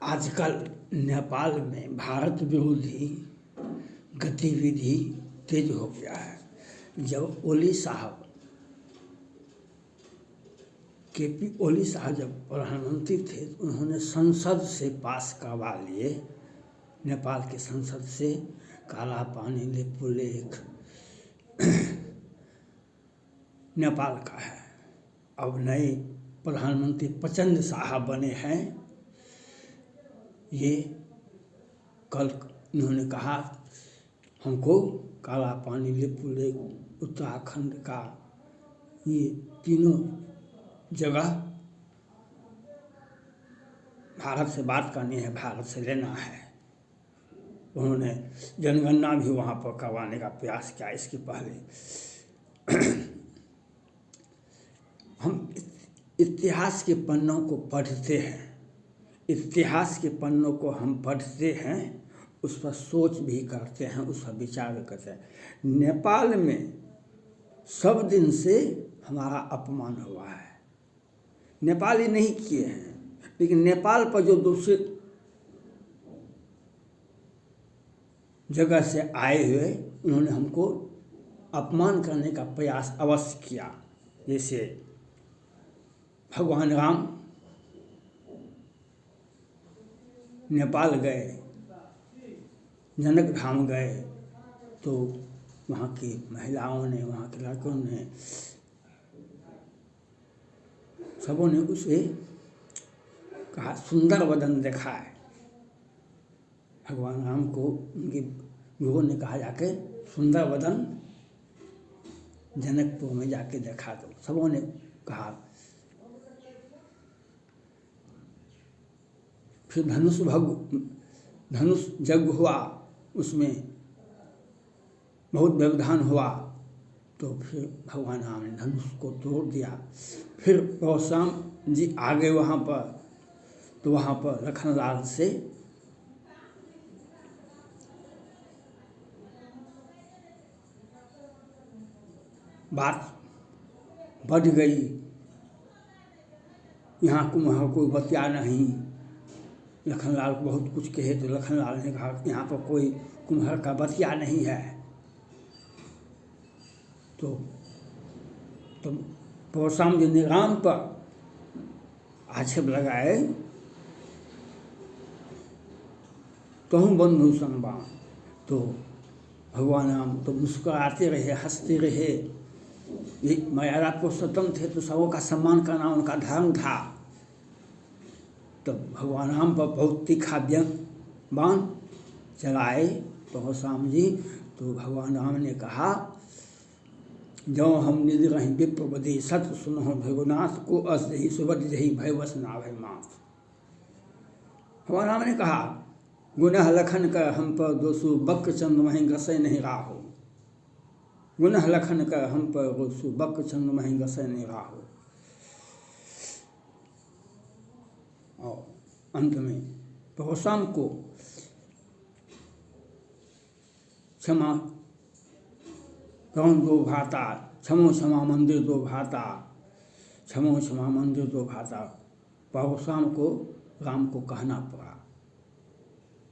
आजकल नेपाल में भारत विरोधी गतिविधि तेज हो गया है। जब ओली साहब केपी ओली साहब जब प्रधानमंत्री थे तो उन्होंने संसद से पास करवा लिए, नेपाल के संसद से काला पानी लेपुलेख नेपाल का है। अब नए प्रधानमंत्री प्रचंड साहब बने हैं। ये कल इन्होंने कहा हमको काला पानी लेपुलेख उत्तराखंड का ये तीनों जगह भारत से बात करनी है, भारत से लेना है। उन्होंने जनगणना भी वहाँ पर करवाने का प्रयास किया। इसके पहले हम इतिहास के पन्नों को पढ़ते हैं, इतिहास के पन्नों को हम पढ़ते हैं, उस पर सोच भी करते हैं, उस पर विचार भी करते हैं। नेपाल में सब दिन से हमारा अपमान हुआ है। नेपाली नहीं किए हैं, लेकिन नेपाल पर जो दूसरे जगह से आए हुए उन्होंने हमको अपमान करने का प्रयास अवश्य किया। जैसे भगवान राम नेपाल गए, जनक धाम गए, तो वहाँ की महिलाओं ने, वहाँ के लड़कों ने, सबों ने उसे कहा सुंदर वदन देखा है। भगवान राम को उनके गुरुओं ने कहा जाके सुंदर वदन जनकपुर में जाके देखा, तो सबों ने कहा। फिर धनुष यज्ञ हुआ, उसमें बहुत व्यवधान हुआ, तो फिर भगवान राम ने धनुष को तोड़ दिया। फिर परशुराम जी आ गए वहाँ पर, तो वहाँ पर लखनलाल से बात बढ़ गई। यहाँ को वहाँ कोई बतिया नहीं। लखनलाल को बहुत कुछ कहे तो लखनलाल ने कहा यहाँ पर कोई कुम्हार का बतिया नहीं है। तो परशुराम जी ने राम पर आक्षेप लगाए, कहूँ बंधु संबान। तो भगवान राम तो मुस्कुराते रहे, हंसते रहे। ये मर्यादा पुरुषोत्तम थे तो सबों का सम्मान करना उनका धर्म था। तो भगवान राम पर बहुत तीखा बाण चलाए परशुराम जी। तो भगवान राम ने कहा जो हम निधि रही विप्रवधि सत सुनो भगुनाथ को अस जही सुबद जही भय वस ना भय मास। भगवान राम ने कहा गुनह लखन कर हम पर दोषु बक्र चंद्र मही गसै नहीं राहो। गुनह लखन कर हम पर दोषु बक्र चंद्र मही गसै नहीं राहो। और अंत में परशुराम को क्षमा कौन दो भाता, क्षमो क्षमा मंदिर दो भाता, क्षमो क्षमा मंदिर दो भाता। परशुराम को राम को कहना पड़ा,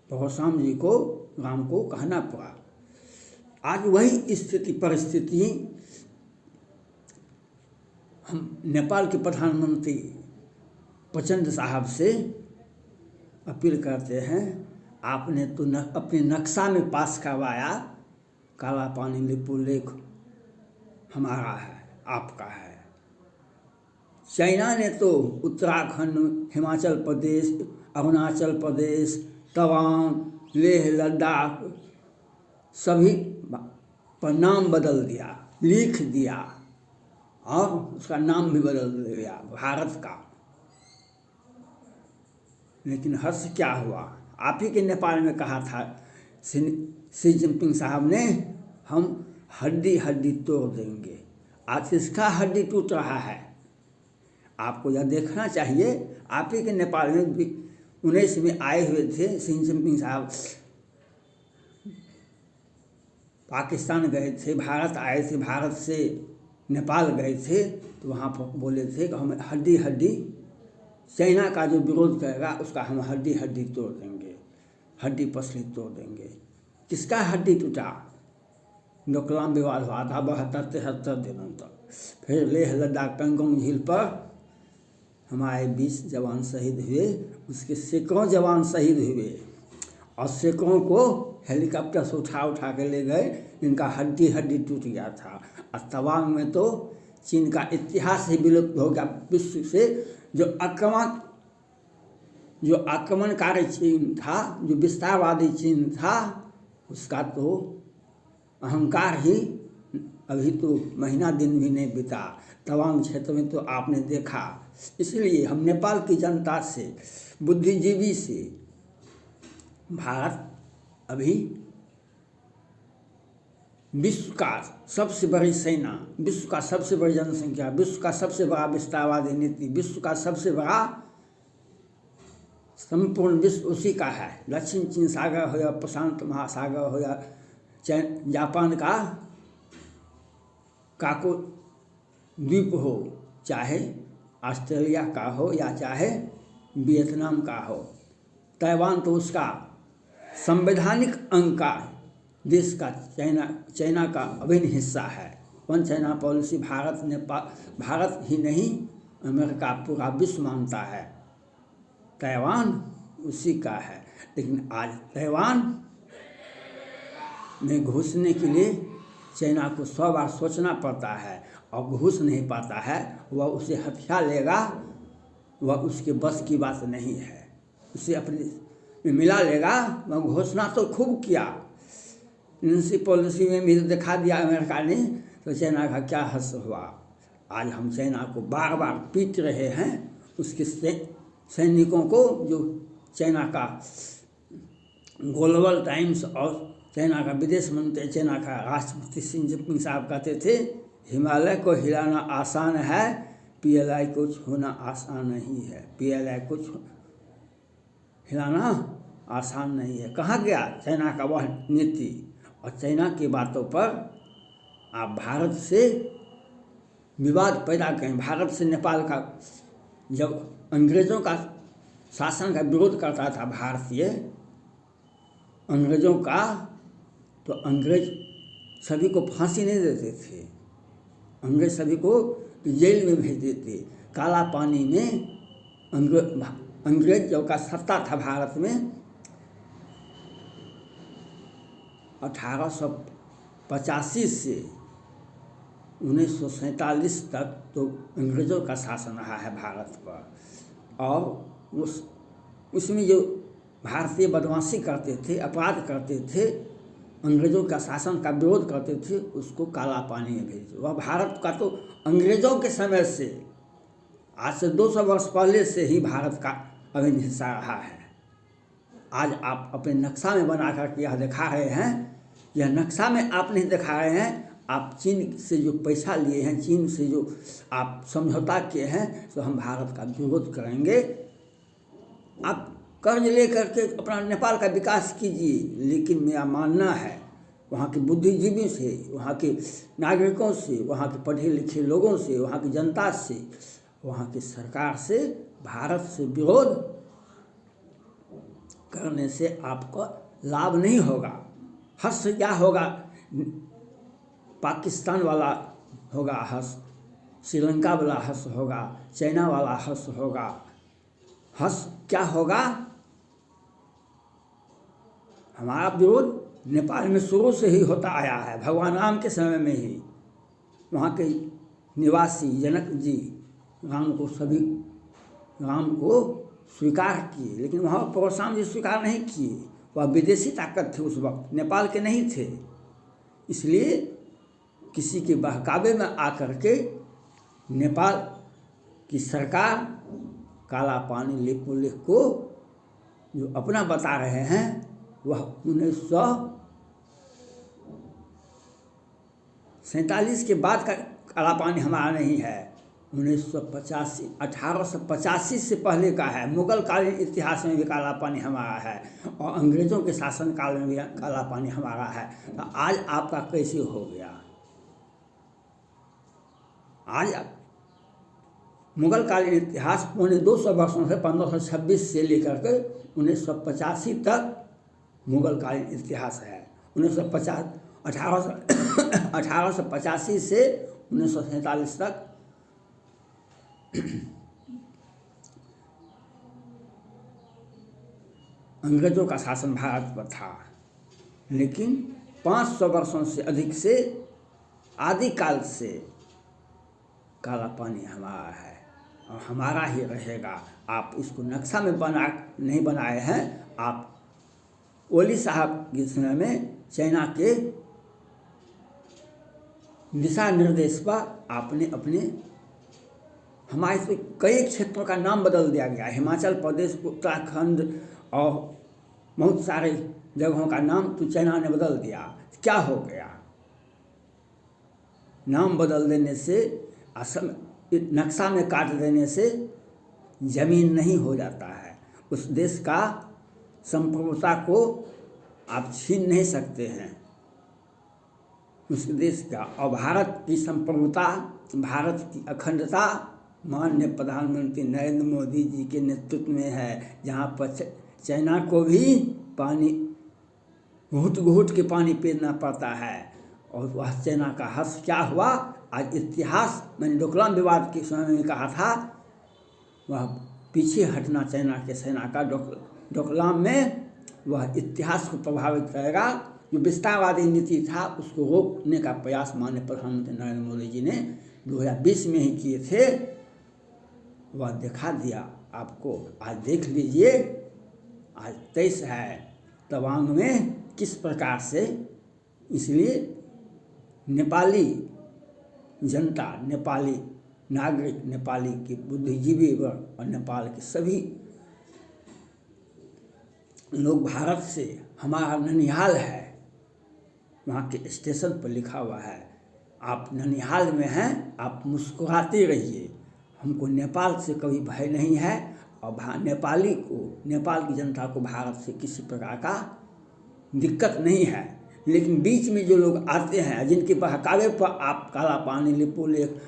परशुराम जी को राम को कहना पड़ा। आज वही स्थिति परिस्थिति हम नेपाल के प्रधानमंत्री प्रचंड साहब से अपील करते हैं। आपने तो अपने नक्शा में पास करवाया काला पानी लेपुलेख हमारा है, आपका है। चाइना ने तो उत्तराखंड, हिमाचल प्रदेश, अरुणाचल प्रदेश, तवांग, लेह लद्दाख सभी पर नाम बदल दिया, लिख दिया और उसका नाम भी बदल दिया भारत का। लेकिन हर्ष क्या हुआ, आप ही के नेपाल में कहा था शी जिनपिंग साहब ने हम हड्डी हड्डी तोड़ देंगे। आज इसका हड्डी टूट रहा है। आपको यह देखना चाहिए। आप ही के नेपाल में 19 में आए हुए थे शी जिनपिंग साहब, पाकिस्तान गए थे, भारत आए थे, भारत से नेपाल गए थे, तो वहाँ पर बोले थे कि हम हड्डी हड्डी चाइना का जो विरोध करेगा उसका हम हड्डी हड्डी तोड़ देंगे, हड्डी पसली तोड़ देंगे। किसका हड्डी टूटा? डोकलाम विवाद हुआ था 72-73 दिनों तक। फिर लेह लद्दाख पेंगोंग झील पर हमारे 20 जवान शहीद हुए, उसके सैकड़ों जवान शहीद हुए और सैकड़ों को हेलीकॉप्टर से उठा के ले गए। इनका हड्डी हड्डी टूट गया था। और तवांग में तो चीन का इतिहास ही विलुप्त हो गया विश्व से। जो आक्रमणकारी चीन था, जो विस्तारवादी चीन था, उसका तो अहंकार ही अभी तो महीना दिन भी नहीं बीता। तवांग क्षेत्र में तो आपने देखा। इसलिए हम नेपाल की जनता से, बुद्धिजीवी से, भारत अभी विश्व का सबसे बड़ी सेना, विश्व का सबसे बड़ी जनसंख्या, विश्व का सबसे बड़ा विस्तारवादी नीति, विश्व का सबसे बड़ा संपूर्ण विश्व उसी का है। दक्षिण चीन सागर हो या प्रशांत महासागर हो या जापान का काको द्वीप हो, चाहे ऑस्ट्रेलिया का हो या चाहे वियतनाम का हो, ताइवान तो उसका संवैधानिक अंग का देश का चाइना का अभिन्न हिस्सा है। वन चाइना पॉलिसी भारत ही नहीं, अमेरिका पूरा विश्व मानता है। ताइवान उसी का है। लेकिन आज ताइवान में घुसने के लिए चाइना को 100 बार सोचना पड़ता है और घुस नहीं पाता है। वह उसे हथिया लेगा, वह उसके बस की बात नहीं है। उसे अपने मिला लेगा। वह घोषणा तो खूब किया, इनसी पॉलिसी में भी दिखा दिया अमेरिका ने, तो चाइना का क्या हस हुआ। आज हम चाइना को बार बार पीट रहे हैं। उसके सैनिकों को, जो चाइना का ग्लोबल टाइम्स और चाइना का विदेश मंत्री, चाइना का राष्ट्रपति शी जिनपिंग साहब कहते थे, हिमालय को हिलाना आसान है, PLI को छूना आसान नहीं है। PLI को हिलाना आसान नहीं है। कहाँ गया चाइना का वह नीति? और चाइना की बातों पर आप भारत से विवाद पैदा करें। भारत से नेपाल का, जब अंग्रेज़ों का शासन का विरोध करता था भारतीय अंग्रेज़ों का, तो अंग्रेज सभी को फांसी नहीं देते थे। अंग्रेज सभी को जेल में भेज देते। काला पानी में अंग्रेजों का सत्ता था भारत में। 1885 से 1947 तक तो अंग्रेज़ों का शासन रहा है भारत पर। और उसमें जो भारतीय बदमाशी करते थे, अपराध करते थे, अंग्रेज़ों का शासन का विरोध करते थे, उसको काला पानी में भेजे। वह भारत का तो अंग्रेज़ों के समय से, आज से 200 वर्ष पहले से ही भारत का अभिन्न हिस्सा रहा है। आज आप अपने नक्शा में बना करके यह दिखा रहे हैं। यह नक्शा में आप नहीं दिखा रहे हैं। आप चीन से जो पैसा लिए हैं, चीन से जो आप समझौता किए हैं, तो हम भारत का विरोध करेंगे। आप कर्ज ले करके अपना नेपाल का विकास कीजिए, लेकिन मेरा मानना है वहाँ के बुद्धिजीवी से, वहाँ के नागरिकों से, वहाँ के पढ़े लिखे लोगों से, वहाँ की जनता से, वहाँ की सरकार से भारत से विरोध करने से आपको लाभ नहीं होगा। हर्ष क्या होगा? पाकिस्तान वाला होगा हर्ष, श्रीलंका वाला हर्ष होगा, चाइना वाला हर्ष होगा। हर्ष क्या होगा? हमारा विरोध नेपाल में शुरू से ही होता आया है। भगवान राम के समय में ही वहाँ के निवासी जनक जी राम को स्वीकार किए, लेकिन वहाँ परशुराम जी स्वीकार नहीं किए। वह विदेशी ताकत थे उस वक्त, नेपाल के नहीं थे। इसलिए किसी के बहकावे में आकर के नेपाल की सरकार काला पानी लेख को जो अपना बता रहे हैं, वह 1947 के बाद का काला पानी हमारा नहीं है। 1885 से पहले का है। मुगल कालीन इतिहास में भी काला पानी हमारा है और अंग्रेज़ों के शासन काल में भी काला पानी हमारा है। तो आज आपका कैसे हो गया? आज मुगल कालीन इतिहास 250 वर्षों से 1526 से लेकर के 1985 तक मुगल कालीन इतिहास है। 1885 से 1947 तक अंग्रेजों का शासन भारत पर था, लेकिन 500 वर्षों से अधिक से आदिकाल से काला पानी हमारा है और हमारा ही रहेगा। आप इसको नक्शा में नहीं बनाए हैं। आप ओली साहब के समय में चाइना के दिशा निर्देश पर आपने अपने हमारे से कई क्षेत्रों का नाम बदल दिया गया। हिमाचल प्रदेश, उत्तराखंड और बहुत सारे जगहों का नाम तो चाइना ने बदल दिया। क्या हो गया? नाम बदल देने से, असम नक्शा में काट देने से जमीन नहीं हो जाता है। उस देश का संप्रभुता को आप छीन नहीं सकते हैं, उस देश का। और भारत की संप्रभुता, भारत की अखंडता माननीय प्रधानमंत्री नरेंद्र मोदी जी के नेतृत्व में है, जहाँ पर चाइना को भी पानी घूट घूट के पानी पीना पड़ता है। और वह चाइना का हर्ष क्या हुआ? आज इतिहास, मैंने डोकलाम विवाद के समय में कहा था, वह पीछे हटना चाइना के सेना का डोकलाम में वह इतिहास को प्रभावित करेगा। जो विस्तारवादी नीति था उसको रोकने का प्रयास माननीय प्रधानमंत्री नरेंद्र मोदी जी ने 2020 में ही किए थे। वह दिखा दिया आपको। आज देख लीजिए, आज 23 है, तवांग में किस प्रकार से, इसलिए नेपाली जनता, नेपाली नागरिक, नेपाली के बुद्धिजीवी वर्ग और नेपाल के सभी लोग भारत से, हमारा ननिहाल है, वहाँ के स्टेशन पर लिखा हुआ है, आप ननिहाल में हैं, आप मुस्कुराते रहिए, हमको नेपाल से कभी भय नहीं है। और नेपाली को, नेपाल की जनता को भारत से किसी प्रकार का दिक्कत नहीं है। लेकिन बीच में जो लोग आते हैं, जिनके बहकावे पर आप काला पानी, लिपुलेख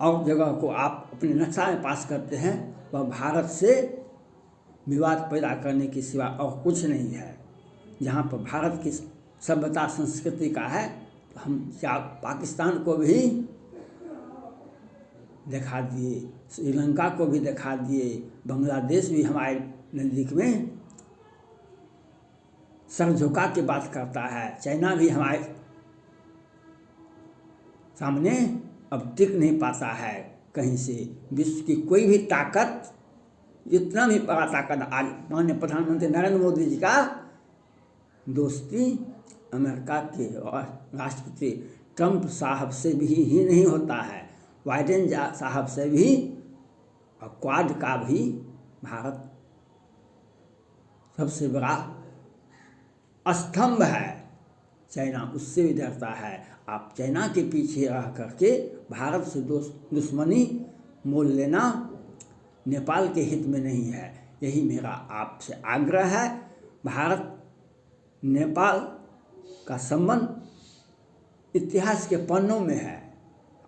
और जगह को आप अपने नक्शा में पास करते हैं, वह भारत से विवाद पैदा करने के सिवा और कुछ नहीं है। जहाँ पर भारत की सभ्यता संस्कृति का है, तो हम क्या पाकिस्तान को भी दिखा दिए, श्रीलंका को भी दिखा दिए, बांग्लादेश भी हमारे नज़दीक में सर झुका के बात करता है, चाइना भी हमारे सामने अब टिक नहीं पाता है कहीं से। विश्व की कोई भी ताकत, जितना भी बड़ा ताकत, आज माननीय प्रधानमंत्री नरेंद्र मोदी जी का दोस्ती अमेरिका के राष्ट्रपति ट्रंप साहब से भी ही नहीं होता है, बाइडेन साहब से भी, और क्वाड का भी भारत सबसे बड़ा स्तंभ है। चाइना उससे भी डरता है। आप चाइना के पीछे रह करके भारत से दुश्मनी मोल लेना नेपाल के हित में नहीं है। यही मेरा आपसे आग्रह है। भारत नेपाल का संबंध इतिहास के पन्नों में है।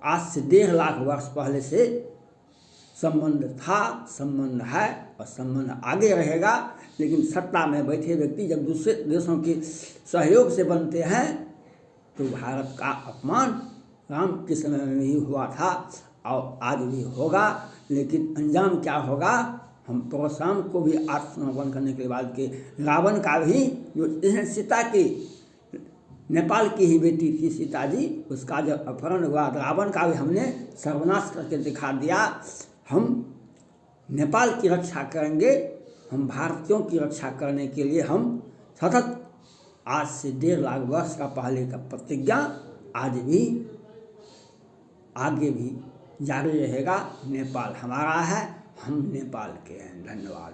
आज से 1.5 लाख वर्ष पहले से संबंध था, संबंध है और संबंध आगे रहेगा। लेकिन सत्ता में बैठे व्यक्ति जब दूसरे देशों के सहयोग से बनते हैं तो भारत का अपमान राम के समय में भी हुआ था और आज भी होगा। लेकिन अंजाम क्या होगा, हम परशुराम को भी आत्मसमर्पण करने के बाद के रावण का भी, जो सीता की, नेपाल की ही बेटी थी सीता जी, उसका जब अपहरण हुआ, रावण का भी हमने सर्वनाश करके दिखा दिया। हम नेपाल की रक्षा करेंगे, हम भारतीयों की रक्षा करने के लिए हम सतत आज से 1.5 लाख वर्ष का पहले का प्रतिज्ञा आज भी आगे भी जारी रहेगा। नेपाल हमारा है, हम नेपाल के हैं। धन्यवाद।